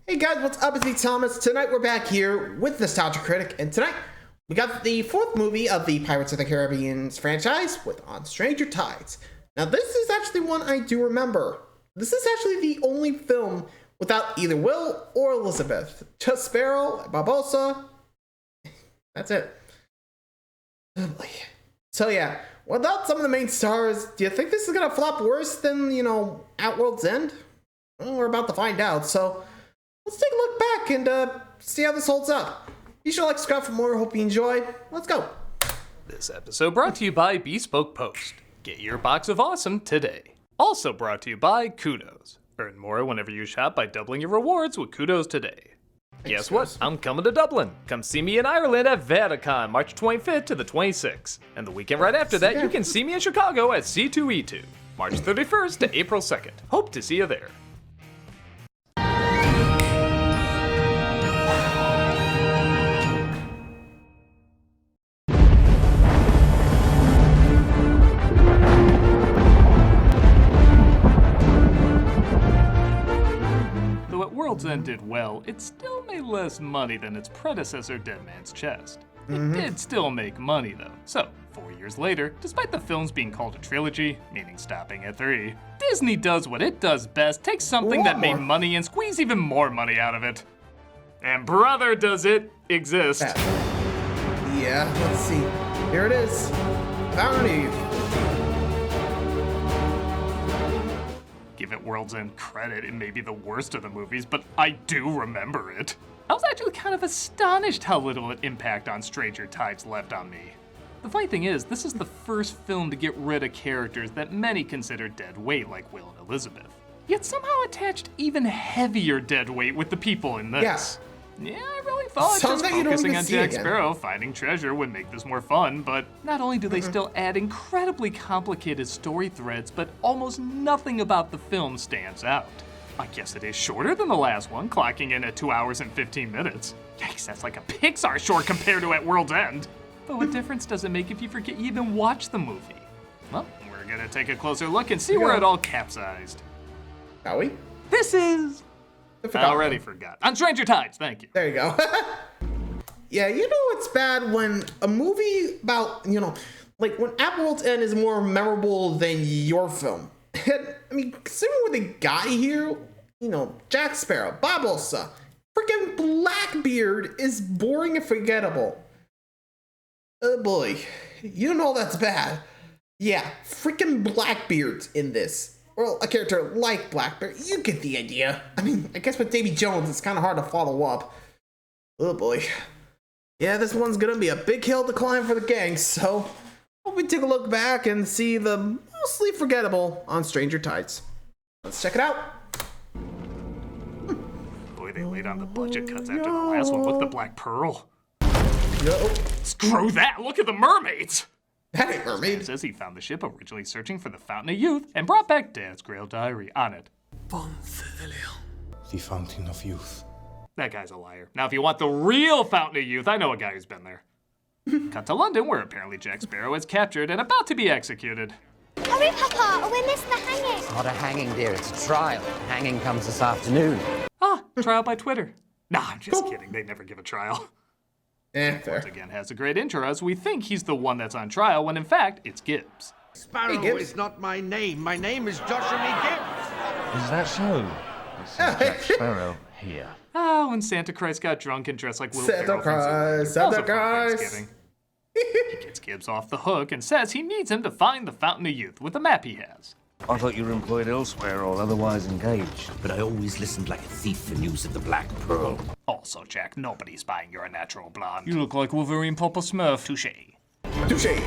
Hey guys, what's up? It's me, Thomas. Tonight we're back here with Nostalgia Critic, and tonight we got the fourth movie of the Pirates of the Caribbean's franchise with On Stranger Tides. Now this is actually one I do remember. This is actually the only film without either Will or Elizabeth. Just Sparrow, Barbossa. That's it. So yeah, without some of the main stars, do you think this is gonna flop worse than, At World's End? Well, we're about to find out, so let's take a look back and see how this holds up. Be sure to like, subscribe for more. Hope you enjoy. Let's go. This episode brought to you by Bespoke Post. Get your box of awesome today. Also brought to you by Kudos. Earn more whenever you shop by doubling your rewards with Kudos today. Guess what? I'm coming to Dublin. Come see me in Ireland at Vaticon, March 25th to the 26th. And the weekend right after that, you can see me in Chicago at C2E2, March 31st to April 2nd. Hope to see you there. World's End did well, it still made less money than its predecessor, Dead Man's Chest. It did still make money though. So, 4 years later, despite the films being called a trilogy, meaning stopping at 3, Disney does what it does best, takes something that made money and squeeze even more money out of it. And brother, does it exist. Yeah, let's see. Here it is. Found Eve. Give it World's End credit, it may be the worst of the movies, but I do remember it. I was actually kind of astonished how little impact On Stranger Tides left on me. The funny thing is, this is the first film to get rid of characters that many consider dead weight, like Will and Elizabeth. Yet somehow attached even heavier dead weight with the people in this. Yeah, I really thought just focusing on Jack Sparrow finding treasure would make this more fun, but not only do they still add incredibly complicated story threads, but almost nothing about the film stands out. I guess it is shorter than the last one, clocking in at 2 hours and 15 minutes. Yikes, that's like a Pixar short compared to At World's End. But what difference does it make if you forget you even watched the movie? Well, we're gonna take a closer look and see where it all capsized. Are we? This is... I already forgot. On Stranger Tides, thank you. There you go. Yeah, it's bad when a movie about, like when At World's End is more memorable than your film. And, I mean, considering what they got here, Jack Sparrow, Barbossa, freaking Blackbeard is boring and forgettable. Oh boy, that's bad. Yeah, freaking Blackbeard's in this. Well, a character like Blackbeard, you get the idea. I mean, I guess with Davy Jones, it's kind of hard to follow up. Oh boy. Yeah, this one's gonna be a big hill to climb for the gang, so hope we take a look back and see the mostly forgettable On Stranger Tides. Let's check it out. Boy, they laid on the budget cuts after the last one. Look, the Black Pearl. No. Screw that, look at the mermaids! That ain't Mermaid. It says he found the ship originally searching for the Fountain of Youth and brought back Dad's Grail diary on it. The Fountain of Youth. That guy's a liar. Now, if you want the real Fountain of Youth, I know a guy who's been there. Cut to London, where apparently Jack Sparrow is captured and about to be executed. Hurry, Papa, or we're missing the hanging. It's not a hanging, dear. It's a trial. Hanging comes this afternoon. Trial by Twitter. Nah, I'm just kidding. They never give a trial. Fair. Once again, has a great intro as we think he's the one that's on trial when in fact it's Gibbs. Sparrow is not my name. My name is Joshua Gibbs. Is that so? This is Jack Sparrow here. When Santa Christ got drunk and dressed like Will Santa Christ. He gets Gibbs off the hook and says he needs him to find the Fountain of Youth with the map he has. I thought you were employed elsewhere or otherwise engaged. But I always listened like a thief for news of the Black Pearl. Also, Jack, nobody's buying your natural blonde. You look like Wolverine Papa Smurf. Touché.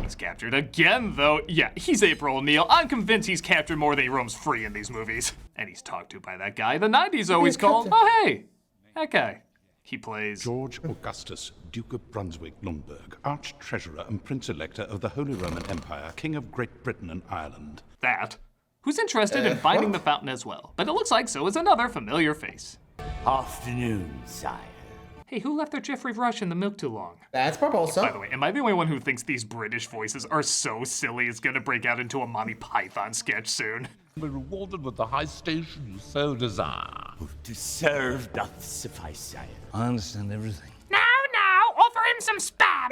He's captured again, though. Yeah, he's April O'Neil. I'm convinced he's captured more than he roams free in these movies. And he's talked to by that guy the 90s always called, oh hey, that guy. He plays... George Augustus, Duke of Brunswick-Lundberg, Arch-Treasurer and Prince-Elector of the Holy Roman Empire, King of Great Britain and Ireland. That. Who's interested in finding the fountain as well, but it looks like so is another familiar face. Afternoon, sire. Hey, who left their Jeffrey Rush in the milk too long? That's Barbosa. By the way, am I the only one who thinks these British voices are so silly it's gonna break out into a Monty Python sketch soon? Be rewarded with the high station you so desire. To serve doth suffice, sire. I understand everything. Now, offer him some spam!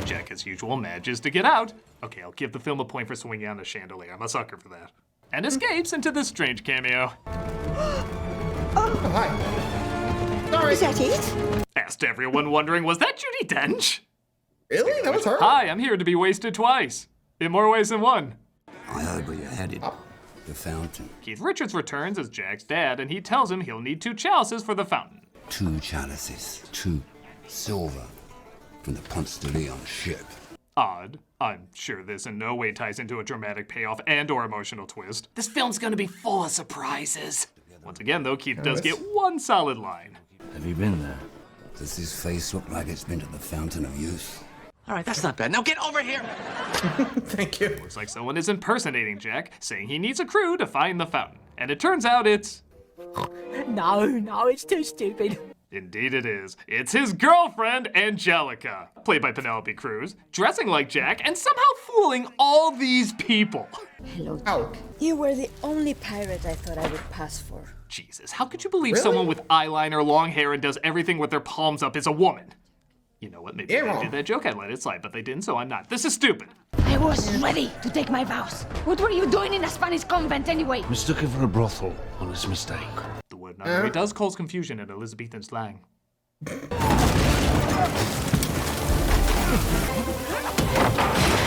Jack, as usual, manages to get out. Okay, I'll give the film a point for swinging on a chandelier. I'm a sucker for that. And escapes into this strange cameo. Oh, hi. Sorry. Is that it? Asked everyone wondering, was that Judi Dench? Really? That was her? Hi, I'm here to be wasted twice. In more ways than one. I heard where you're headed. The fountain. Keith Richards returns as Jack's dad, and he tells him he'll need 2 chalices for the fountain. 2 chalices. 2 silver. From the Ponce de Leon ship. Odd. I'm sure this in no way ties into a dramatic payoff and/or emotional twist. This film's gonna be full of surprises. Once again, though, Keith does get one solid line. Have you been there? Does his face look like it's been to the fountain of youth? All right, that's not bad. Now get over here. Thank you. Looks like someone is impersonating Jack, saying he needs a crew to find the fountain. And it turns out it's... No, it's too stupid. Indeed it is. It's his girlfriend, Angelica, played by Penelope Cruz, dressing like Jack and somehow fooling all these people. Hello, Ow. you were the only pirate I thought I would pass for. Jesus, how could you believe Really? someone with eyeliner, long hair, and does everything with their palms up is a woman? You know what, maybe You're if they wrong. did that joke, I'd let it slide, but they didn't, so I'm not. This is stupid. I was ready to take my vows. What were you doing in a Spanish convent anyway? Mistook it for a brothel. Honest mistake. The word nunnery does cause confusion in Elizabethan slang.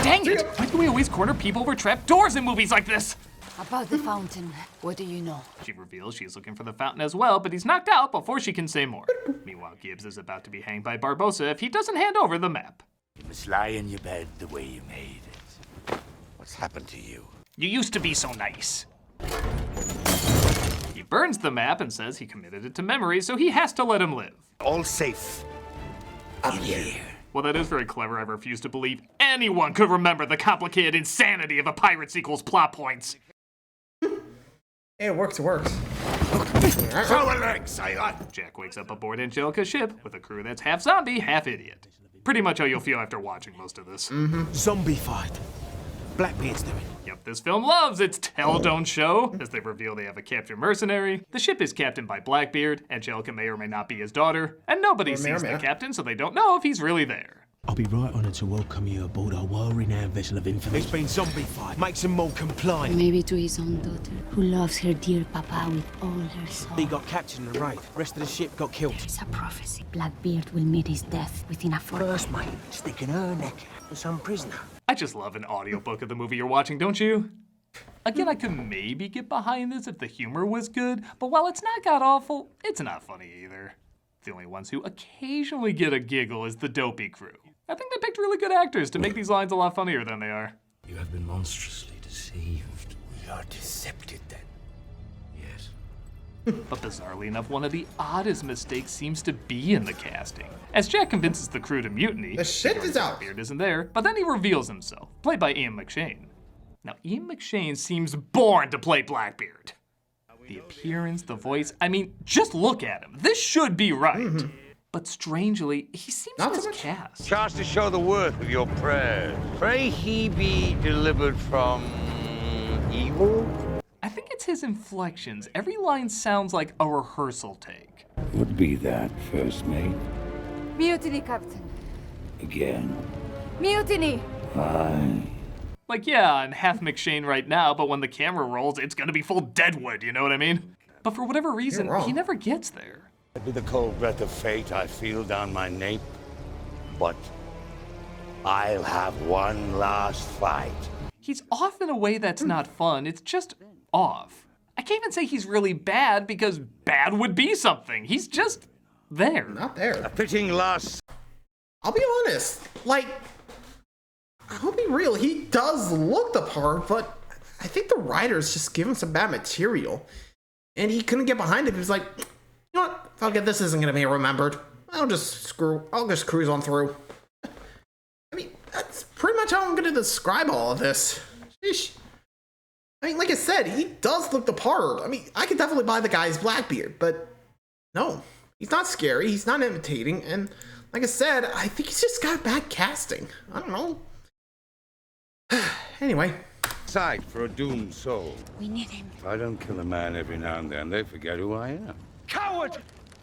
Dang it! Why do we always corner people over trap doors in movies like this? About the fountain, what do you know? She reveals she's looking for the fountain as well, but he's knocked out before she can say more. Meanwhile, Gibbs is about to be hanged by Barbosa if he doesn't hand over the map. You must lie in your bed the way you made it. What's happened to you? You used to be so nice. He burns the map and says he committed it to memory, so he has to let him live. All safe. Up here. Well, that is very clever. I refuse to believe anyone could remember the complicated insanity of a pirate sequel's plot points. Hey, it works, it works. Throw a leg, sailor! Jack wakes up aboard Angelica's ship with a crew that's half zombie, half idiot. Pretty much how you'll feel after watching most of this. Zombie fight. Blackbeard's doing. Yep, this film loves its tell don't show, as they reveal they have a captured mercenary. The ship is captained by Blackbeard. Angelica may or may not be his daughter, and nobody sees the captain, so they don't know if he's really there. I'll be right honoured to welcome you aboard our world-renowned vessel of infamy. It's been zombie fight. Makes him more compliant. Maybe to his own daughter, who loves her dear papa with all her soul. He got captured in the raid. Rest of the ship got killed. It's a prophecy. Blackbeard will meet his death within a fortnight. First mate, sticking her neck for some prisoner. I just love an audiobook of the movie you're watching, don't you? Again, I could maybe get behind this if the humor was good, but while it's not god-awful, it's not funny either. The only ones who occasionally get a giggle is the dopey crew. I think they picked really good actors to make these lines a lot funnier than they are. You have been monstrously deceived. We are decepted then. Yes. But bizarrely enough, one of the oddest mistakes seems to be in the casting. As Jack convinces the crew to mutiny, The shit is out. Blackbeard isn't there, but then he reveals himself, played by Ian McShane. Now, Ian McShane seems born to play Blackbeard. The appearance, the voice, I mean, just look at him. This should be right. But strangely, he seems Not so miscast. Charged to show the worth of your prayers. Pray he be delivered from evil? I think it's his inflections. Every line sounds like a rehearsal take. Would be that, first mate. Mutiny, Captain. Again. Mutiny! Aye. Like, yeah, I'm half McShane right now, but when the camera rolls, it's gonna be full Deadwood, you know what I mean? But for whatever reason, You're wrong. he never gets there. With the cold breath of fate I feel down my nape, but I'll have one last fight. He's off in a way that's not fun, it's just off. I can't even say he's really bad because bad would be something. He's just there. Not there. A fitting last. I'll be honest. Like, I'll be real. He does look the part, but I think the writers just give him some bad material. And he couldn't get behind it. He was like, you know what? Fuck it. This isn't going to be remembered. I'll just cruise on through. I mean, that's pretty much how I'm going to describe all of this. Sheesh. I mean, like I said, he does look the part. I mean, I could definitely buy the guy's Blackbeard, but no, He's not scary. He's not imitating. And like I said, I think he's just got bad casting. I don't know. Anyway. Sight for a doomed soul. We need him. If I don't kill a man every now and then, they forget who I am. Coward!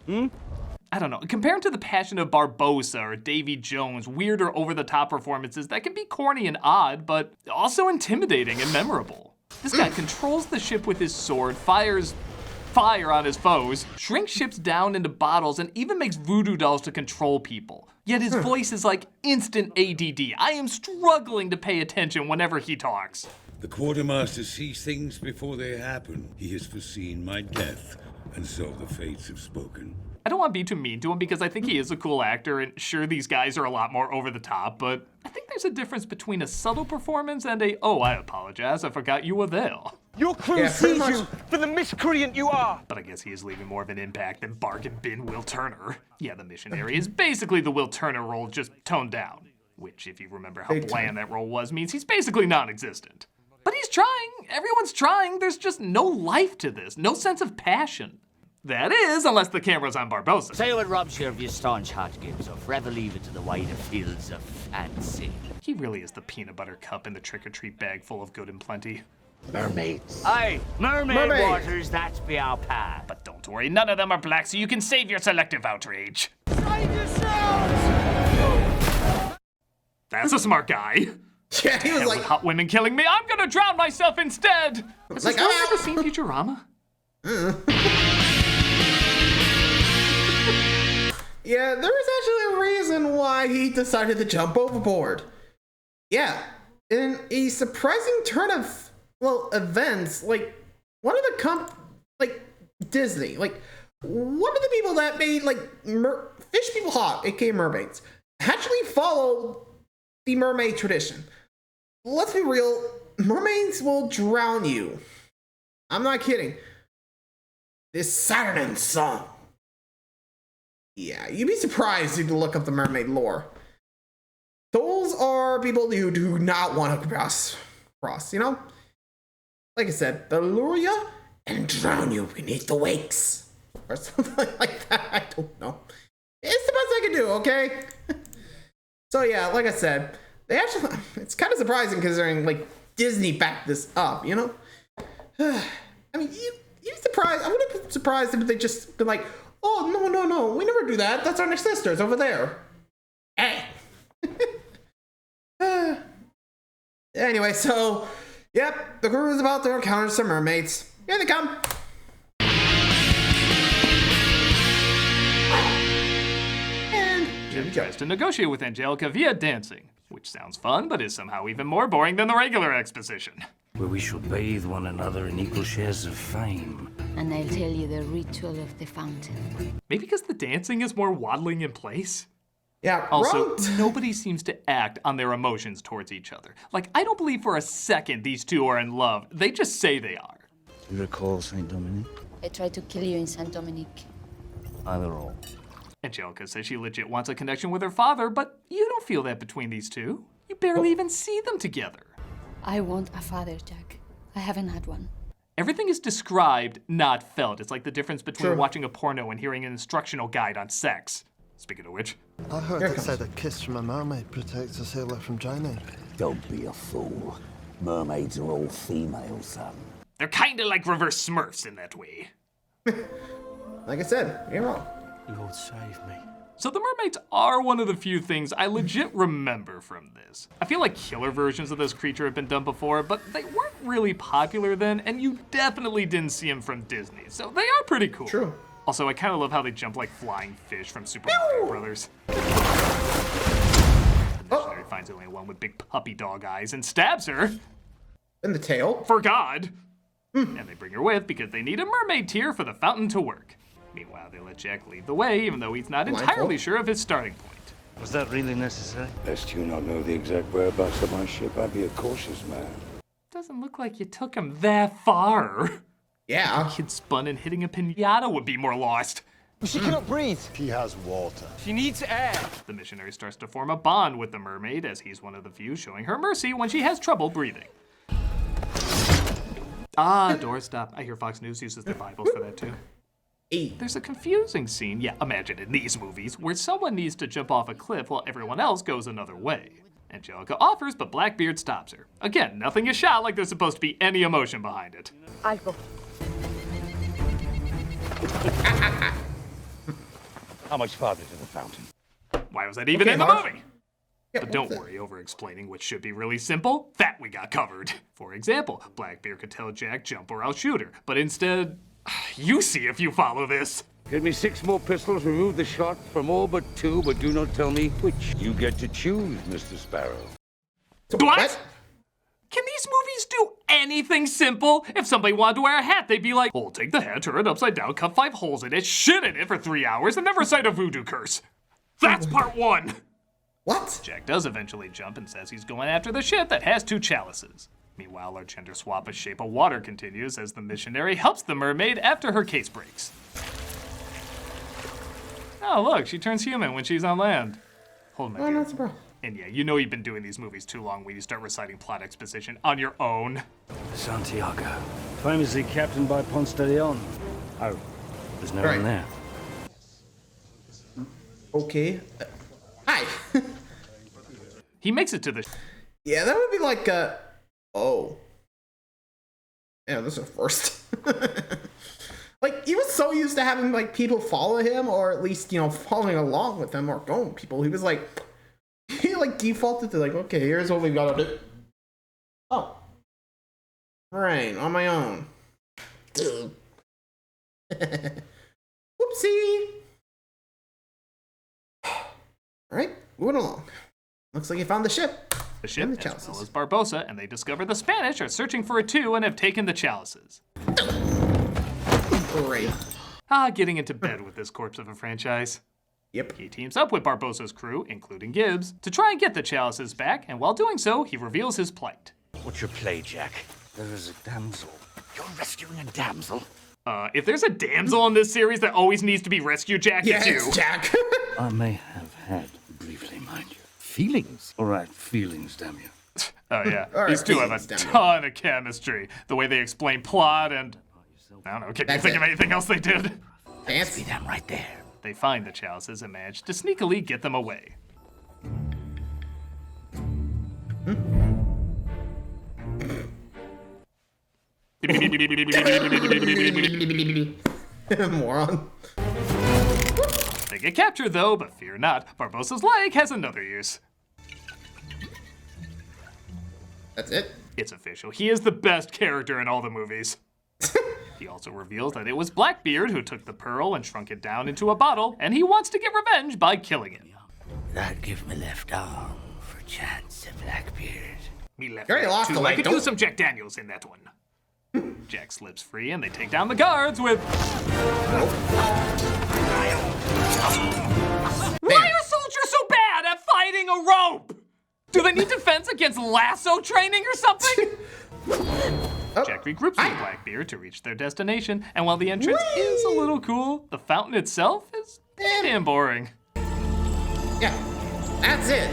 I don't know. Compared to the Passion of Barbossa or Davy Jones' weird or over-the-top performances that can be corny and odd, but also intimidating and memorable. This guy controls the ship with his sword, fires fire on his foes, shrinks ships down into bottles, and even makes voodoo dolls to control people. Yet his voice is like instant ADD. I am struggling to pay attention whenever he talks. The quartermaster sees things before they happen. He has foreseen my death, and so the fates have spoken. I don't want to be too mean to him because I think he is a cool actor, and sure, these guys are a lot more over the top, but I think there's a difference between a subtle performance and a, oh, I apologize, I forgot you were there. Your crew sees you for the miscreant you are. But I guess he is leaving more of an impact than Bargain Bin Will Turner. Yeah, the missionary is basically the Will Turner role, just toned down. Which, if you remember how bland that role was, means he's basically non-existent. But he's trying. Everyone's trying. There's just no life to this. No sense of passion. That is, unless the camera's on Barbossa. Say what robs you of your staunch heart, Gibbs, or forever leave it to the wider fields of fancy. He really is the peanut butter cup in the trick-or-treat bag full of good and plenty. Mermaids. Aye, mermaid waters, that's be our path. But don't worry, none of them are black, so you can save your selective outrage. Save yourselves! That's a smart guy. Yeah, he was like, with hot women killing me, I'm gonna drown myself instead! Has this guy ever seen Futurama? Yeah, there was actually a reason why he decided to jump overboard. Yeah, in a surprising turn of, well, events, like, one of the Disney, like, one of the people that made, like, Fish People Hot, aka mermaids, actually followed the mermaid tradition. Let's be real, mermaids will drown you. I'm not kidding. This Saturn song. Yeah, you'd be surprised if you look up the mermaid lore. Those are people who do not want to cross, you know? Like I said, they'll lure you and drown you beneath the wakes. Or something like that, I don't know. It's the best I can do, okay? So yeah, like I said, they actually, it's kind of surprising considering, like, Disney backed this up, you know? I mean, you'd be surprised, I wouldn't be surprised if they just been like, oh, no, we never do that. That's our sisters over there. Hey. Anyway, so, yep, the crew is about to encounter some mermaids. Here they come. And Jim tries to negotiate with Angelica via dancing, which sounds fun, but is somehow even more boring than the regular exposition. Where we shall bathe one another in equal shares of fame. And I'll tell you the ritual of the fountain. Maybe because the dancing is more waddling in place? Yeah, also, nobody seems to act on their emotions towards each other. Like, I don't believe for a second these two are in love. They just say they are. Do you recall Saint Dominic? I tried to kill you in Saint Dominique. Either or. Angelica says she legit wants a connection with her father, but you don't feel that between these two. You barely even see them together. I want a father, Jack. I haven't had one. Everything is described, not felt. It's like the difference between watching a porno and hearing an instructional guide on sex. Speaking of which. I heard it said a kiss from a mermaid protects a sailor from drowning. Don't be a fool. Mermaids are all female, son. They're kinda like reverse Smurfs in that way. Like I said, you're wrong. Lord save me. So the mermaids are one of the few things I legit remember from this. I feel like killer versions of this creature have been done before, but they weren't really popular then, and you definitely didn't see them from Disney, so they are pretty cool. True. Also, I kind of love how they jump like flying fish from Super Mario Brothers. The missionary finds only one with big puppy dog eyes and stabs her. In the tail. For God. And they bring her with because they need a mermaid tear for the fountain to work. Meanwhile, they let Jack lead the way, even though he's not entirely sure of his starting point. Was that really necessary? Lest you not know the exact whereabouts of my ship, I'd be a cautious man. Doesn't look like you took him that far. Yeah. A kid spun and hitting a pinata would be more lost. She cannot breathe. He has water. She needs air. The missionary starts to form a bond with the mermaid, as he's one of the few showing her mercy when she has trouble breathing. Ah, doorstop. I hear Fox News uses their Bibles for that too. 8. There's a confusing scene, yeah, imagine in these movies, where someone needs to jump off a cliff while everyone else goes another way. Angelica offers, but Blackbeard stops her. Again, nothing is shot like there's supposed to be any emotion behind it. I'll go. How much farther to the fountain? Why was that even in the movie? But don't worry over explaining what should be really simple. That we got covered. For example, Blackbeard could tell Jack jump or I'll shoot her. But instead, you see if you follow this. Get me 6 more pistols, remove the shot from all but 2, but do not tell me which. You get to choose, Mr. Sparrow. What? Can these movies do anything simple? If somebody wanted to wear a hat, they'd be like, oh, take the hat, turn it upside down, cut 5 holes in it, shit in it for 3 hours, and never recite a voodoo curse. That's part 1. What? Jack does eventually jump and says he's going after the ship that has 2 chalices. Meanwhile, our gender swap of Shape of Water continues as the missionary helps the mermaid after her case breaks. Oh, look, she turns human when she's on land. Hold my beer. Bro. And yeah, you know you've been doing these movies too long when you start reciting plot exposition on your own. Santiago, famously captained by Ponce de Leon. Oh, there's no one there. Okay. Hi. He makes it to the... Yeah, that would be like oh. Yeah, this is a first. Like, he was so used to having, like, people follow him, or at least, you know, following along with him, or going people. He was like, he, like, defaulted to, like, okay, here's what we gotta do. Oh. Right, on my own. Whoopsie. Alright, moving along. Looks like he found the ship. The ship, and the as chalices. well as Barbossa, and they discover the Spanish are searching for it too and have taken the chalices. Great. Getting into bed with this corpse of a franchise. Yep. He teams up with Barbossa's crew, including Gibbs, to try and get the chalices back, and while doing so, he reveals his plight. What's your play, Jack? There is a damsel. You're rescuing a damsel? If there's a damsel in this series that always needs to be rescued, Jack, Yeah, it's you. it's Jack. I may have had, briefly, mind you. Feelings? All right, feelings, damn you. Oh yeah, All right, these two have a damn it. ton of chemistry. The way they explain plot and... I don't know, can you think of anything else they did? Fancy them right there. They find the chalices and manage to sneakily get them away. Moron. They get captured though, but fear not, Barbossa's leg has another use. That's it? It's official, he is the best character in all the movies. He also reveals that it was Blackbeard who took the pearl and shrunk it down into a bottle, and he wants to get revenge by killing it. That give me left arm for chance of Blackbeard. Me left You already leg lost too. the I leg, could don't- use some Jack Daniels in that one. Jack slips free and they take down the guards with... Why are soldiers so bad at fighting a rope? Do they need defense against lasso training or something? Jack regroups with Blackbeard to reach their destination, and while the entrance is a little cool, the fountain itself is damn boring. Yeah, that's it.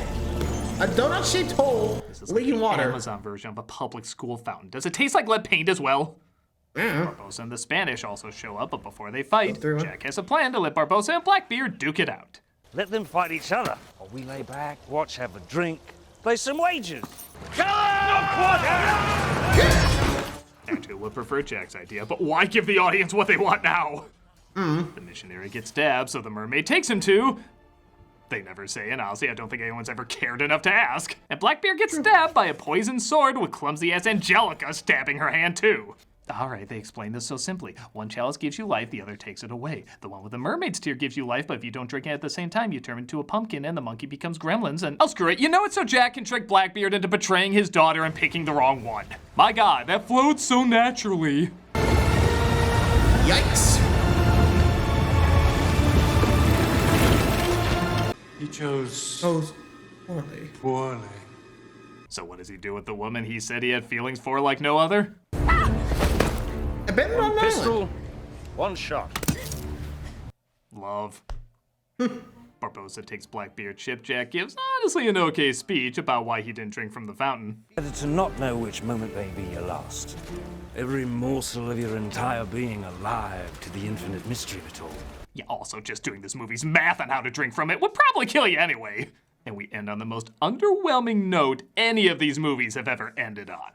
A donut-shaped hole leaking water. Amazon version of a public school fountain. Does it taste like lead paint as well? Barbossa and the Spanish also show up, but before they fight, Jack has a plan to let Barbossa and Blackbeard duke it out. Let them fight each other, or we lay back, watch, have a drink, play some wagers. Andrew would prefer Jack's idea, but why give the audience what they want now? The missionary gets stabbed, so the mermaid takes him to... They never say, and honestly, I don't think anyone's ever cared enough to ask. And Blackbeard gets stabbed by a poisoned sword with clumsy-ass Angelica stabbing her hand too. Alright, they explain this so simply. One chalice gives you life, the other takes it away. The one with the mermaid's tear gives you life, but if you don't drink it at the same time, you turn into a pumpkin and the monkey becomes gremlins and... Oh, screw it. You know it's so Jack can trick Blackbeard into betraying his daughter and picking the wrong one. My god, that floats so naturally. Yikes. He chose poorly. So what does he do with the woman he said he had feelings for like no other? Abandoned on an Pistol, island. one shot. Love. Barbossa takes Blackbeard ship. Jack gives honestly an okay speech about why he didn't drink from the fountain. Better to not know which moment may be your last. Every morsel of your entire being alive to the infinite mystery of it all. Yeah, also just doing this movie's math on how to drink from it would probably kill you anyway. And we end on the most underwhelming note any of these movies have ever ended on.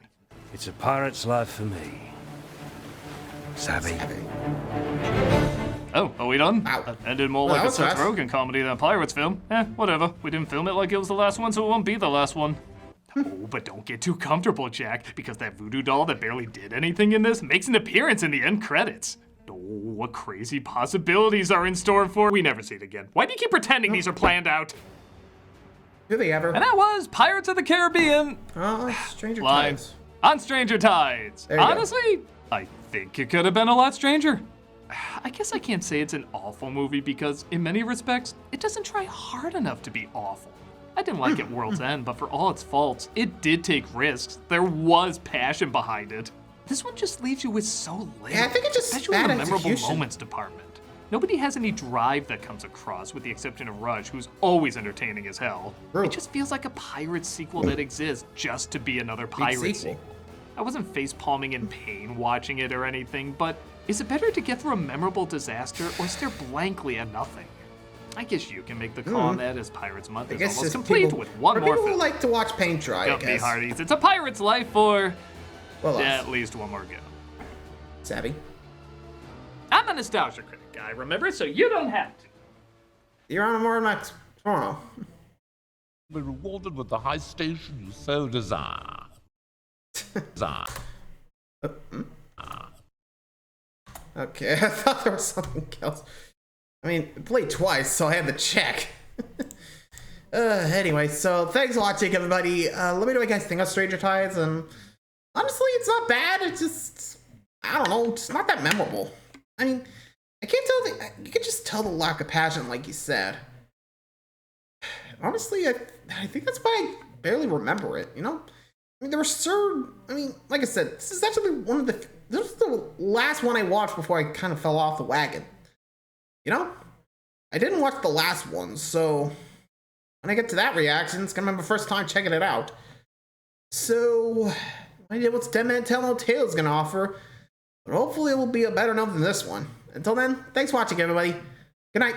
It's a pirate's life for me. Savvy. Oh, are we done? Ow. That ended more Well, like that a was Seth fast. Rogen comedy than a Pirates film. Whatever. We didn't film it like it was the last one, so it won't be the last one. Oh, but don't get too comfortable, Jack, because that voodoo doll that barely did anything in this makes an appearance in the end credits. Oh, what crazy possibilities are in store for... We never see it again. Why do you keep pretending these are planned out? Do they ever? And that was Pirates of the Caribbean. Stranger Line. Tides. On Stranger Tides. There you go. Honestly, I think it could have been a lot stranger. I guess I can't say it's an awful movie because, in many respects, it doesn't try hard enough to be awful. I didn't like it World's End, but for all its faults, it did take risks. There was passion behind it. This one just leaves you with so little. Yeah, I think it just especially in bad the memorable execution. moments department. Nobody has any drive that comes across, with the exception of Rush, who's always entertaining as hell. True. It just feels like a pirate sequel that exists just to be another pirate sequel. I wasn't face-palming in pain watching it or anything, but is it better to get through a memorable disaster or stare blankly at nothing? I guess you can make the call on that, as Pirates Month is almost complete people, with one or more people film. who like to watch paint dry, I Got me, guess. hearties. It's a pirate's life for Well, at least one more go. Savvy. I'm a nostalgia critic guy, remember? So you don't have to. You're on a more next tomorrow. Be rewarded with the high station you so desire. Okay, I thought there was something else. I mean, it played twice, so I had to check. Anyway, so thanks for watching, everybody. Let me know what you guys think of Stranger Tides, and honestly, it's not bad. It's just, I don't know, it's not that memorable. I mean, I can't tell, you can just tell the lack of passion, like you said. Honestly, I think that's why I barely remember it, you know? I mean, there were certain, I mean, like I said, this is actually this was the last one I watched before I kind of fell off the wagon. You know? I didn't watch the last one, so when I get to that reaction, it's gonna be my first time checking it out. So, no idea what's Dead Man Tell No Tales gonna offer, but hopefully it will be a better enough than this one. Until then, thanks for watching, everybody. Good night.